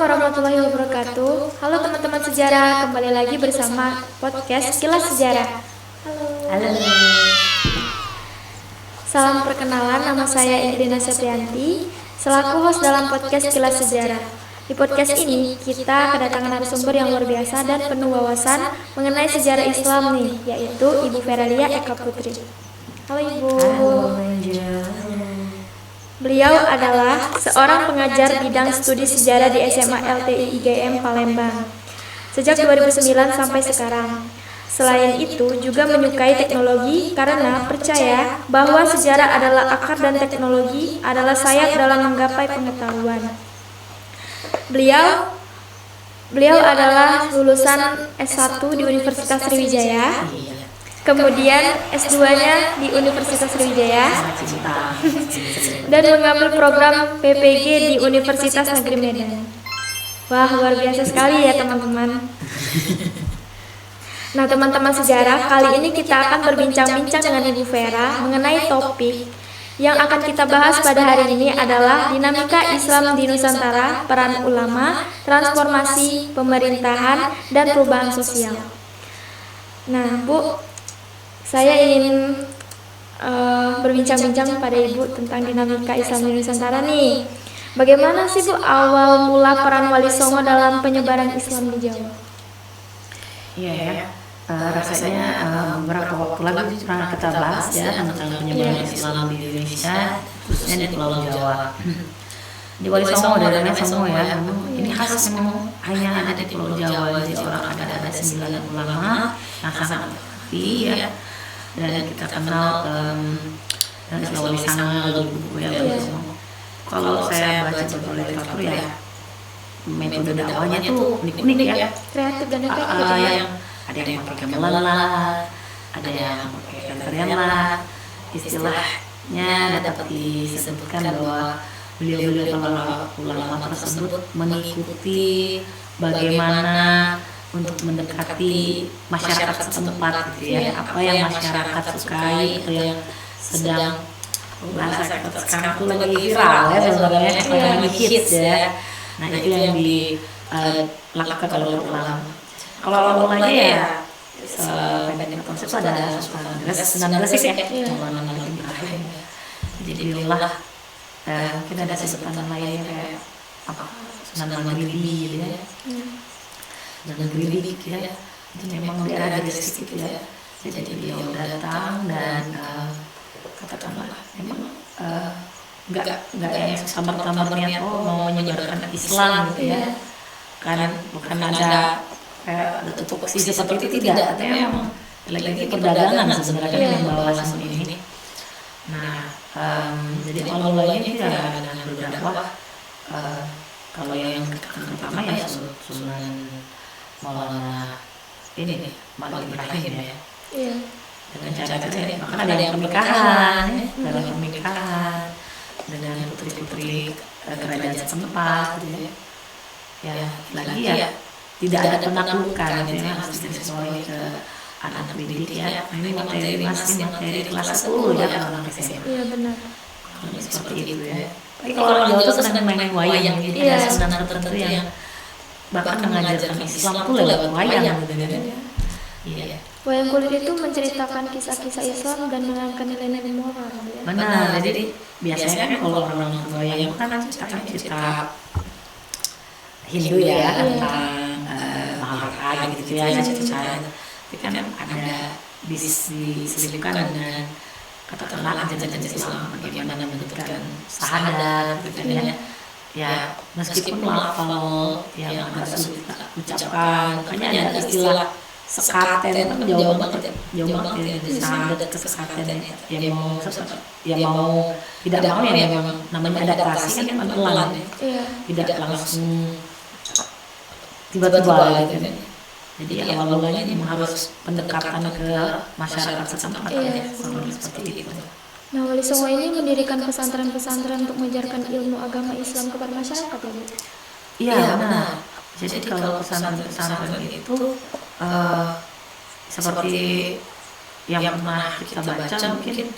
warahmatullahi wabarakatuh. Halo teman-teman sejarah, kembali lagi bersama podcast Kilas Sejarah. Halo. Salam perkenalan, nama saya Indrina Septianti, selaku host dalam podcast Kilas Sejarah. Di podcast ini, kita kedatangan narasumber yang luar biasa dan penuh wawasan mengenai sejarah Islam nih, yaitu Ibu Feralia Eka Putri. Halo Ibu. Beliau adalah seorang pengajar bidang studi sejarah di SMA LTI IGM Palembang sejak 2009 sampai sekarang. Selain itu, juga menyukai teknologi karena percaya bahwa sejarah adalah akar dan teknologi adalah sayap dalam menggapai pengetahuan. Beliau adalah lulusan S1 di Universitas Sriwijaya. Kemudian S2-nya di Universitas Sriwijaya dan mengambil program PPG di Universitas Negeri Medan. Wah, luar biasa sekali ya teman-teman. Nah teman-teman sejarah, kali ini kita akan berbincang-bincang dengan Ibu Vera mengenai topik yang akan kita bahas pada hari ini adalah dinamika Islam di Nusantara, peran ulama, transformasi, pemerintahan, dan perubahan sosial. Nah Bu, saya ingin berbincang-bincang pada Ibu tentang dinamika Islam di Nusantara nih. Bagaimana sih Bu awal mula peran Wali Songo dalam penyebaran Islam di Jawa? Iya ya, rasanya beberapa waktu lalu pernah kita bahas ya tentang penyebaran Islam di Indonesia, khususnya di Pulau Jawa. Di Wali Songo ada namanya Songo ya, ini khas memang hanya ada di Pulau Jawa. Jadi orang ada 9 ulama yang sangat aktif ya. Dan kita kenal dan Wali Songo buku ya. Kalau saya baca beberapa literatur ya, metode dakwahnya tuh unik-unik ya, Kreatif dan efektif. Ada yang pakai gamelan lah, ada yang pakai tarian lah. Istilahnya dapat disebutkan bahwa beliau-beliau para ulama tersebut mengikuti bagaimana untuk mendekati masyarakat setempat gitu ya, apa yang masyarakat sukai atau yang sedang bahasa kita sekarang tuh lagi viral ya sebenarnya, lagi hits ya. Nah itu yang dilakukan oleh ulama. Kalau mulanya ya pendeknya konsep ada 19 ya, Maulana Nabi Ibrahim. Jadi beliaulah mungkin ada sebutan lainnya kayak apa, Sunan Magribi gitu ya. Dan Gridik ya, itu memang daerah Gresik gitu ya. Jadi beliau datang dan katakanlah memang nggak yang samar-samar niat mau menyebarkan Islam gitu ya. Kan bukan ada tupoksi seperti itu, tidak. Tapi memang lagi perdagangan sebenarnya yang membawa Islam ini. Nah, jadi awalnya ini dengan berdakwah. Kalau yang pertama ya Sunan Maulana ini nih, Maulana Ibrahim ya. Iya. Dengan cara-cara bahkan ada yang pernikahan, dalam pernikahan dengan putri-putri kerajaan setempat gitu ya. Ya lagi ya tidak ada penaklukan gitu ya, harus disesuaikan ke anak didik ya. Ini materi masih materi kelas 10 ya kalau anak SMA. Iya benar. Seperti itu ya. Tapi kalau orang Jawa tuh senang main wayang gitu ya, senang tertentu yang bahkan mengajarkan Islam tuh lewat wayang gitu kan. Iya. Wayang kulit itu menceritakan kisah-kisah Islam dan menerangkan nilai-nilai moral. Ya? Benar. Jadi biasanya kan kalau orang wayang kan cerita Hindu ya tentang Mahabharata gitu ya, cerita. Tapi kan ada diselipkan dengan katakanlah ajaran Islam, bagaimana menentukan syahadat gitu ya. Ya meskipun lafal yang agak sulit kita ucapkan, makanya ada istilah sekaten, kan jauh banget ya dari syahadat ke sekaten. Yang mau tidak mau ya memang namanya adaptasi kan pelan ya, tidak langsung tiba-tiba gitu. Jadi awal-awalnya memang harus pendekatan ke masyarakat setempat ya, seperti itu. Nah, Wali Songo ini mendirikan pesantren-pesantren untuk mengajarkan ilmu agama Islam kepada masyarakat ya Bu? Iya benar. Jadi kalau pesantren-pesantren itu seperti yang pernah kita baca, mungkin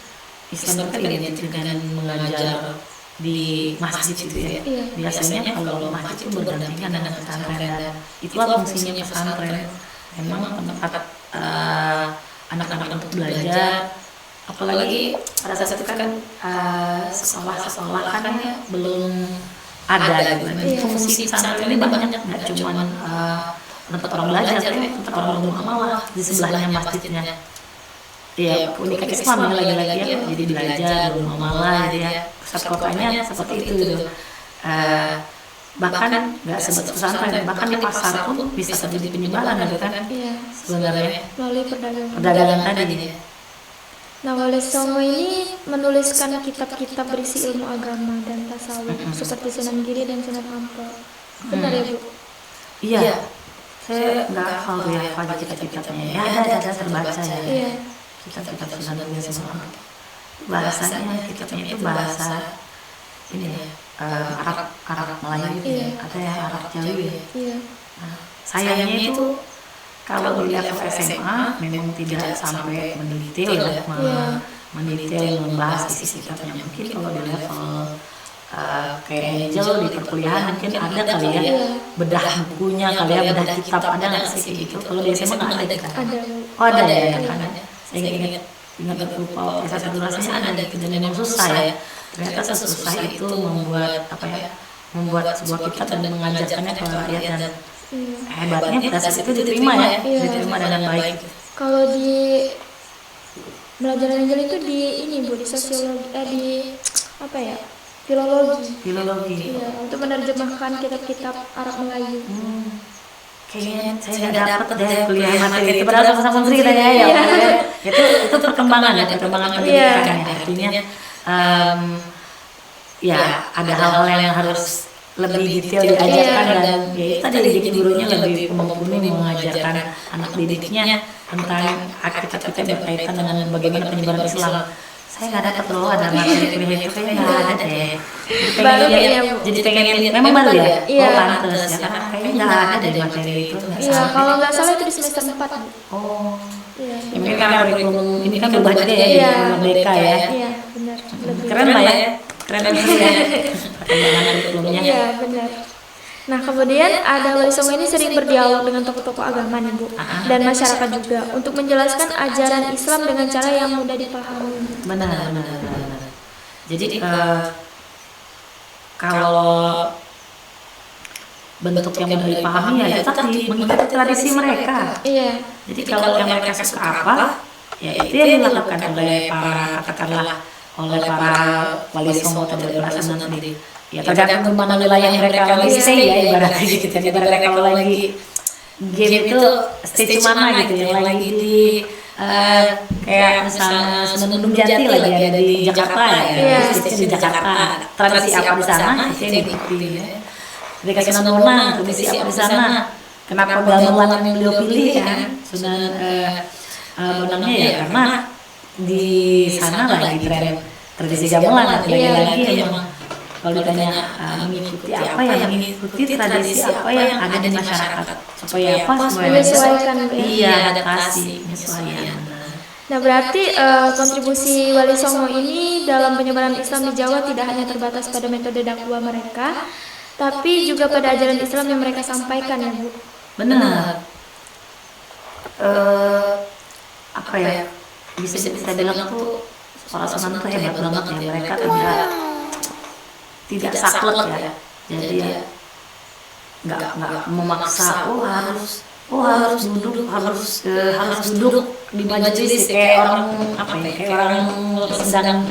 Islam kan identik dengan mengajar di masjid gitu ya. Iya. Biasanya kalau masjid itu berdampingan dengan pesantren dan itulah fungsinya pesantren. Memang tempat anak-anak untuk belajar. Apalagi pada saat itu kan sekolah-sekolah kan ya belum ada gitu kan. Iya. Fungsi pesantren ini banyak, nggak cuma tempat orang belajar, tapi tempat orang bermuamalah di sebelahnya masjidnya. Ya, uniknya Islam ya lagi-lagi ya, jadi belajar, bermuamalah gitu ya. Pusat kotanya seperti itu gitu. Bahkan nggak sebut pesantren, bahkan di pasar pun bisa terjadi penyebaran gitu kan. Iya. Sebenarnya Melalui perdagangan. perdagangan tadi. Nah, Wali Songo ini menuliskan kitab-kitab berisi ilmu agama dan tasawuf seperti Sunan Giri dan Sunan Ampel. Benar ya, Bu? Iya. Saya nggak hafal tuh ya pada kitab-kitabnya. Ya ada terbaca ya. Iya. Kitab-kitab Sunan Giri sama Ampel. Bahasanya kitabnya itu bahasa ini ya, Arab Melayu, Iya. ada yang Arab Jawi ya. Iya. Nah, sayangnya itu kalau di level SMA memang tidak sampai mendetail ya, Iya. mendetail membahas isi kitabnya. Mungkin kalau di level kayak Angel di perkuliahan mungkin ada kali ya, Iya. bedah bukunya kali ya, bedah kitab ada nggak sih kayak gitu? Kalau di SMA nggak ada kan? Ada, Bu. Oh ada ya kan? Saya ingat lupa kisah durasinya ada gitu dan memang susah ya. Ternyata sesusah itu membuat apa ya? Membuat sebuah kitab dan mengajarkannya ke rakyat dan Iya. hebatnya pada saat itu diterima ya, Iya. diterima dengan baik. Kalau di pelajaran Angel itu di ini, Bu, di sosiologi, di apa ya? Filologi. Filologi. Iya, untuk menerjemahkan kitab-kitab Arab Melayu. Kayaknya saya nggak dapat deh kuliah materi itu padahal sama-sama Sri kita ya. Itu perkembangan ya, perkembangan pendidikan ya. Artinya ya ada hal-hal yang harus lebih detail diajarkan dan ya itu tadi jadi gurunya lebih mumpuni mengajarkan anak didiknya tentang kitab-kitab yang berkaitan dengan bagaimana penyebaran Islam. Saya nggak dapat loh ada materi kuliah itu, kayaknya nggak ada deh. Baru kayaknya, Bu. Jadi pengen lihat, memang baru ya? Iya. Oh pantes ya, karena kayaknya nggak ada deh materi itu. Nggak Iya, sampai. kalau nggak salah itu di semester 4, Bu. Oh, Iya. ini kan kurikulum ini kan berubah juga ya, Iya. jadi merdeka ya. Iya, benar. Lebih Keren lah ya, keren banget ya. Perkembangan kurikulumnya. Iya, benar. Nah, kemudian ada Wali Songo ini sering berdialog dengan tokoh-tokoh agama nih, Bu, dan masyarakat juga untuk menjelaskan ajaran Islam dengan cara yang mudah dipahami. Benar. Jadi kalau bentuk yang mudah dipahami ya itu tadi mengikuti tradisi mereka. Iya. Jadi kalau yang mereka suka apa, ya itu yang dilakukan oleh para katakanlah oleh para wali songo atau berasal sendiri. Ya tergantung mana wilayah mereka lagi stay ya ibaratnya gitu. Ibaratnya kalau lagi game itu stage mana gitu yang lagi di kayak misalnya Senandung Jati lagi ada di Jakarta ya, Iya. stage di Jakarta. Tradisi apa di sana itu yang diikuti ya. Ketika Sunan Bonang, tradisi apa di sana? Kenapa gamelan yang beliau pilih kan? Sunan Bonangnya ya karena di sana lagi tren tradisi gamelan lagi-lagi memang kalau ditanya mengikuti apa ya, mengikuti tradisi apa yang ada di masyarakat supaya apa Menyesuaikan, iya adaptasi menyesuaikan. Nah, berarti kontribusi Wali Songo ini dalam penyebaran Islam di Jawa tidak hanya terbatas pada metode dakwah mereka, tapi juga pada ajaran Islam yang mereka sampaikan ya, Bu. Benar. Apa ya, bisa bilang tuh para sunan tuh hebat banget ya, mereka tidak saklek ya, jadi ya nggak memaksa harus duduk di majelis kayak orang apa ya, kayak orang sedang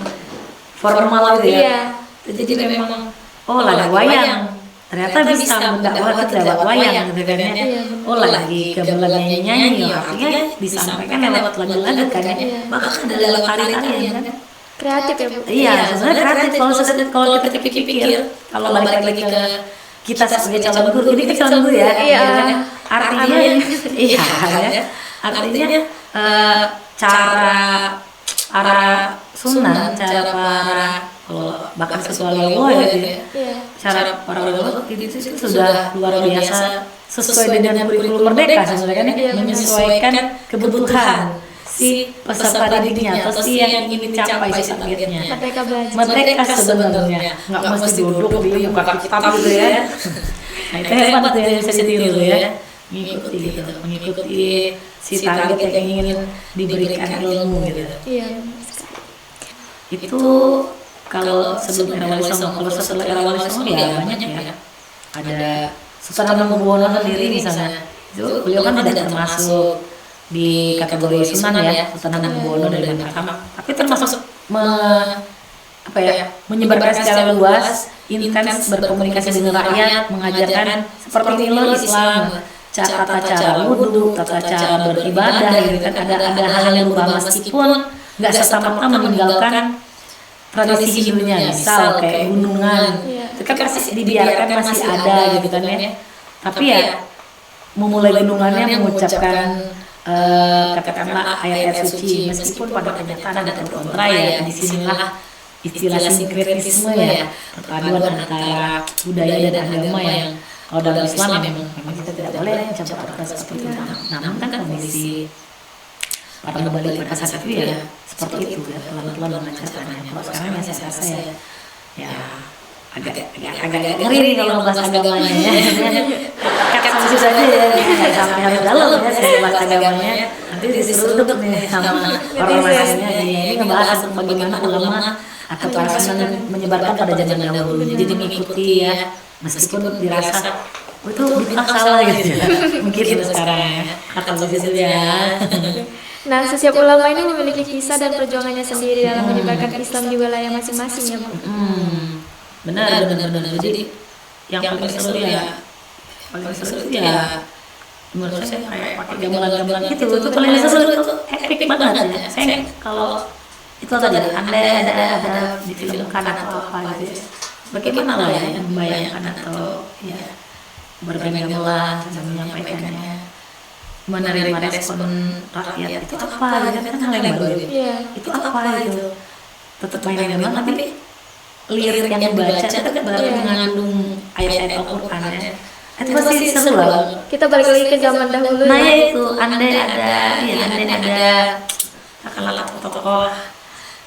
formal gitu ya. Jadi memang lagi wayang ternyata bisa mendakwah itu lewat wayang gitu kan ya. Lagi gamelan nyanyi artinya disampaikan lewat lagu-lagu kan ya, bahkan ada lewat tari-tarian kan. Kreatif ya, Bu. Iya, sebenarnya kreatif kalau kita pikir-pikir, kalau balik lagi ke kita sebagai calon guru, ini kan calon guru ya. Iya. Artinya artinya cara sunnah, cara para bahkan ketua lewo ya, Iya. cara para lewo itu sudah luar biasa sesuai dengan kurikulum merdeka sebenarnya kan ya, menyesuaikan kebutuhan si peserta didiknya atau si yang ingin dicapai si targetnya. Merdeka belajar. Merdeka sebenarnya, nggak mesti duduk di muka kitab gitu ya. Nah itu hebat tuh yang bisa ditiru ya, mengikuti si target yang ingin diberikan ilmu gitu. Iya. Itu kalau sebelum era Wali Songo, kalau setelah era Wali Songo ya banyak ya. Ada Sultan Hamengkubuwono sendiri misalnya, itu beliau kan tidak termasuk di kategori Sunan ya, Sultan Hamengkubuwono dari Batam, tapi termasuk menyebarkan secara luas, intens berkomunikasi dengan rakyat, mengajarkan seperti nilai Islam, tata cara wudhu, tata cara beribadah, gitu kan. Ada hal yang berubah meskipun nggak serta-merta meninggalkan tradisi Hindunya, misal kayak gunungan, itu kan pasti dibiarkan masih ada gitu kan ya. Tapi ya memulai gunungannya mengucapkan katakanlah ayat-ayat suci, meskipun pada kenyataan ada kontra ya. Disinilah istilah sinkretisme ya, perpaduan antara budaya dan agama yang kalau dalam Islam memang kita tidak boleh mencampur seperti itu. Namun kan kondisi para mubalik pada saat itu ya seperti itu ya, pelan-pelan mengajarkannya. Kalau sekarang ya saya rasa ya agak ngeri nih kalau bahas agamanya ya. Kayak sama saja ya, nggak sampai harus dalam ya saya bahas agamanya. Nanti diseruduk nih sama orang-orangnya. Ini ngebahas tentang bagaimana ulama atau para sunan menyebarkan pada zaman dahulu. Jadi mengikuti ya, meskipun dirasa itu bid'ah salah gitu ya. Mungkin itu sekarang ya. Kata begitu ya. Nah, setiap ulama ini memiliki kisah dan perjuangannya sendiri dalam menyebarkan Islam di wilayah masing-masing ya, Bu. Benar. Jadi yang paling seru ya menurut saya kayak pakai gamelan-gamelan gitu. Itu paling seru, itu epic banget ya. Saya kalau itu tadi andai ada difilmkan atau apa gitu ya, bagaimana lah ya membayangkan atau ya bergamelan dan menyampaikannya, menerima respon rakyat itu apa gitu kan, hal yang baru itu apa itu, tetap main gamelan tapi lirik yang dibaca itu kan mengandung ayat-ayat Al-Quran ya. Itu pasti seru lah. Kita balik lagi ke zaman dahulu. Nah ya itu andai ada katakanlah tokoh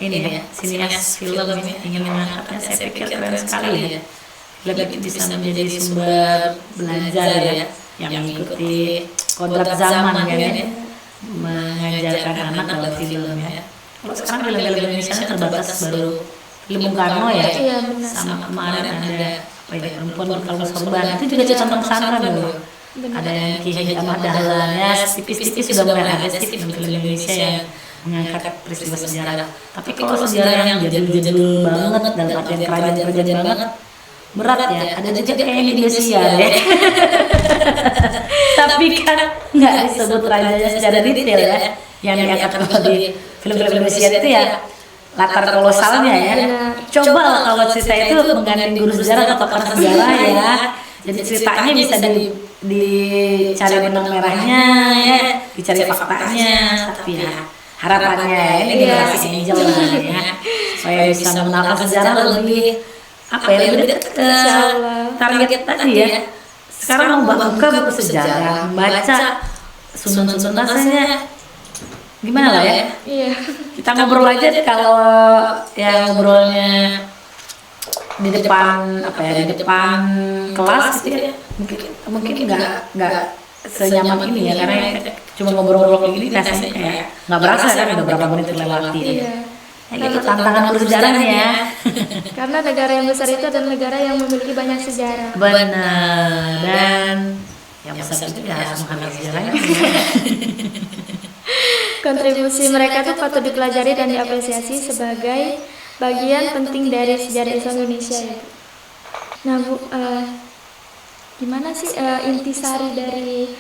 ini ya, sinias film ini ingin mengangkatnya, saya pikir keren sekali ya. Lebih bisa menjadi sumber belajar ya, yang mengikuti kodrat zaman kan ya, mengajarkan anak dalam film ya. Kalau sekarang film-film Indonesia terbatas, baru film Bung Karno ya, sama kemarin ada perempuan berkalung sorban, itu juga contoh pesantren loh. Ada yang Ki Haji Ahmad Dahlan ya, tipis-tipis sudah mulai ada sih film Indonesia yang mengangkat peristiwa sejarah. Tapi kalau sejarah yang jadul-jadul banget dalam artian kerajaan-kerajaan banget, berat ya. Ada juga kayak Indosiar ya. Tapi kan nggak disebut rajanya secara detail ya. Yang diangkat kalau di film-film Indosiar itu ya latar kolosalnya ya. Coba kalau cerita itu menggandeng guru sejarah atau pakar sejarah ya. Jadi ceritanya bisa dicari benang merahnya ya, dicari faktanya. Tapi ya harapannya ini generasi angel lah ya, supaya bisa mengenalkan sejarah lebih lebih dekat ke target tadi ya. Sekarang mau buka buku sejarah, baca Sunan rasanya gimana lah ya. Kita ngobrol aja kalau ya ngobrolnya di depan di depan kelas gitu ya, mungkin nggak senyaman ini ya, karena cuma ngobrol-ngobrol kayak gini rasanya kayak nggak berasa kan udah berapa menit terlewati. Itu tantangan bersejarah nih ya. Karena negara yang besar itu adalah negara yang memiliki banyak sejarah. Benar, dan yang besar itu ya harus mengambil sejarahnya. Kontribusi mereka itu patut dipelajari dan diapresiasi sebagai bagian penting dari sejarah Islam Indonesia ya. Nah Bu, gimana sih intisari dari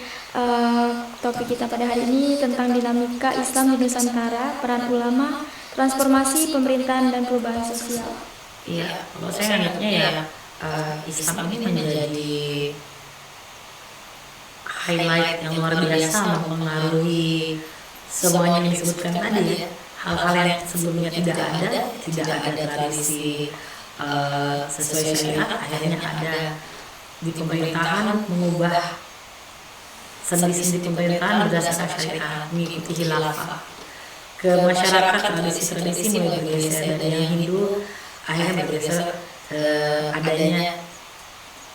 topik kita pada hari ini tentang dinamika Islam di Nusantara, peran ulama, transformasi pemerintahan dan perubahan sosial? Iya, kalau saya anggapnya ya Islam ini menjadi highlight yang luar biasa, mempengaruhi semuanya yang disebutkan tadi ya. Hal-hal yang sebelumnya tidak ada tradisi sesuai syariat, akhirnya ada di pemerintahan, mengubah sendi-sendi pemerintahan berdasarkan syariat, mengikuti khilafah. ke masyarakat tradisi-tradisi mulai bergeser dari yang Hindu akhirnya bergeser adanya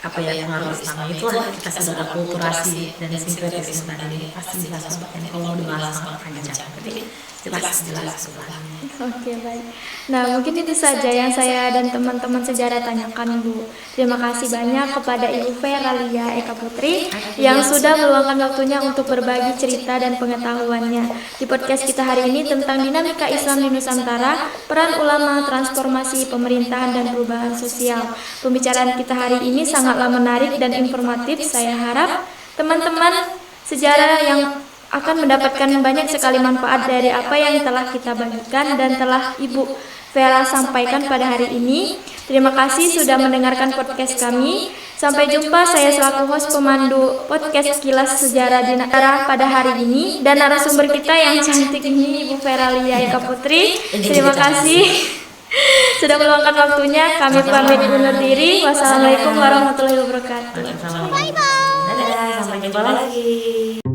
pengaruh Islam. Itulah kita sudah akulturasi dan sinkretisme tadi pasti bisa sebutkan kalau mau dibahas sangat panjang, tapi jelas sebenarnya. Oke, baik. Nah, mungkin itu saja yang saya dan teman-teman sejarah tanyakan, Bu. Terima kasih banyak kepada Ibu Vera Lia Eka Putri yang sudah meluangkan waktunya untuk berbagi cerita dan pengetahuannya di podcast kita hari ini tentang dinamika Islam di Nusantara, peran ulama, transformasi pemerintahan dan perubahan sosial. Pembicaraan kita hari ini sangatlah menarik dan informatif. Saya harap teman-teman sejarah yang akan mendapatkan banyak sekali manfaat dari apa yang telah kita bagikan dan telah Ibu Vera sampaikan pada hari ini. Terima kasih sudah mendengarkan podcast kami. Sampai jumpa, saya selaku host pemandu podcast Kilas Sejarah di Nusantara pada hari ini dan narasumber kita yang cantik ini Ibu Vera Lia Eka Putri. Terima kasih sudah meluangkan waktunya. Kami pamit undur diri. Wassalamualaikum warahmatullahi wabarakatuh. Bye bye. Dadah, sampai jumpa lagi.